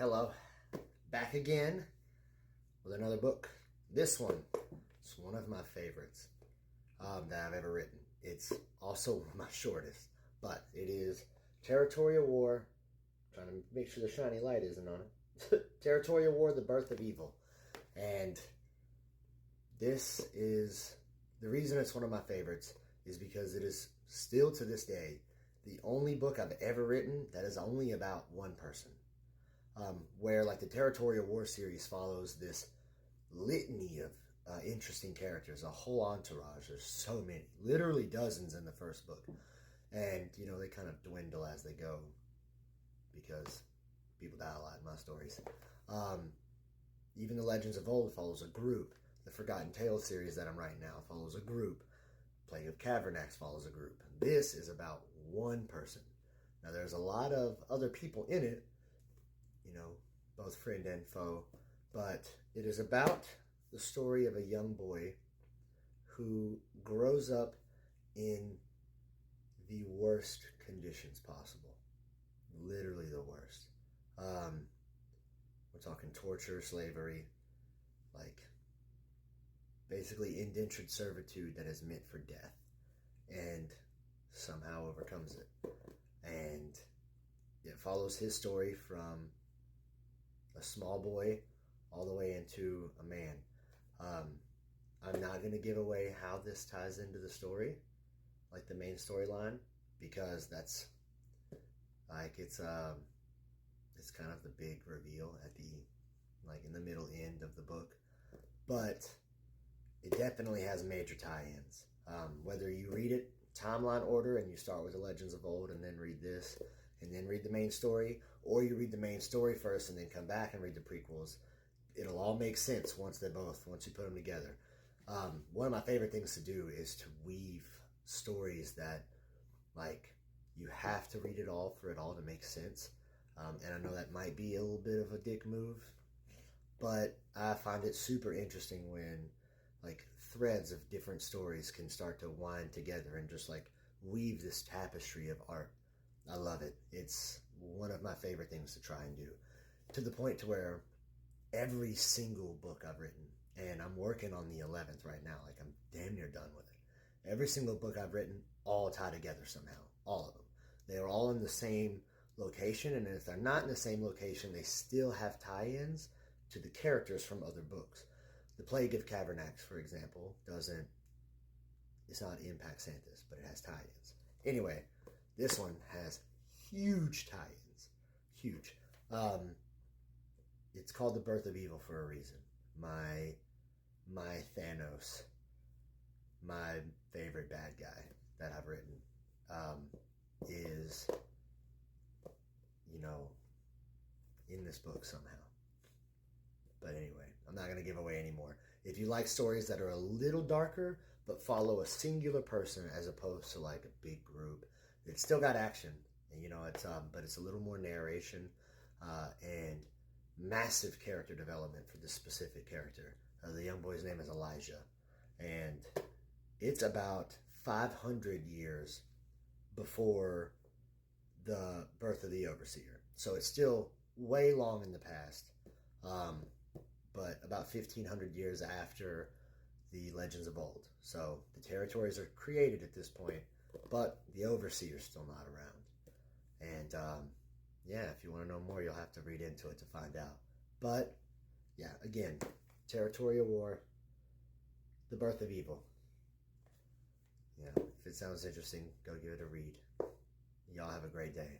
Hello, back again with another book. This one is one of my favorites that I've ever written. It's also my shortest, but it is Territorial War. Trying to make sure the shiny light isn't on it. Territorial War, The Birth of Evil. And this is, the reason it's one of my favorites is because it is still to this day the only book I've ever written that is only about one person. Where like the Territorial War series follows this litany of interesting characters, a whole entourage. There's so many, literally dozens in the first book. And, you know, they kind of dwindle as they go because people die a lot in my stories. Even the Legends of Old follows a group. The Forgotten Tales series that I'm writing now follows a group. Plague of Cavernax follows a group. This is about one person. Now, there's a lot of other people in it, you know, both friend and foe, but it is about the story of a young boy who grows up in the worst conditions possible. Literally the worst. We're talking torture, slavery, like basically indentured servitude that is meant for death, and somehow overcomes it. And it follows his story from a small boy all the way into a man. I'm not going to give away how this ties into the story, like the main storyline, because that's like it's kind of the big reveal at the, like, in the middle end of the book. But it definitely has major tie-ins. Whether you read it timeline order and you start with the Legends of Old and then read this and then read the main story, or you read the main story first and then come back and read the prequels, it'll all make sense once you put them together. One of my favorite things to do is to weave stories that, like, you have to read it all for it all to make sense. And I know that might be a little bit of a dick move, but I find it super interesting when, like, threads of different stories can start to wind together and just, like, weave this tapestry of art. I love it. It's one of my favorite things to try and do, to the point to where every single book I've written, and I'm working on the 11th right now, like I'm damn near done with it. Every single book I've written all tie together somehow, all of them. They're all in the same location, and if they're not in the same location, they still have tie-ins to the characters from other books. The Plague of Cavernax, for example, it's not in Paxanthus, but it has tie-ins. Anyway, this one has huge tie-ins. Huge. It's called The Birth of Evil for a reason. My Thanos, my favorite bad guy that I've written, is, you know, in this book somehow. But anyway, I'm not going to give away any more. If you like stories that are a little darker but follow a singular person as opposed to like a big group, it's still got action, and you know, but it's a little more narration and massive character development for this specific character. The young boy's name is Elijah, and it's about 500 years before the birth of the Overseer. So it's still way long in the past, but about 1,500 years after the Legends of Old. So the territories are created at this point, but the Overseer's still not around. And yeah, if you want to know more, you'll have to read into it to find out. But yeah, again, Territorial War, The Birth of Evil. Yeah, if it sounds interesting, go give it a read. Y'all have a great day.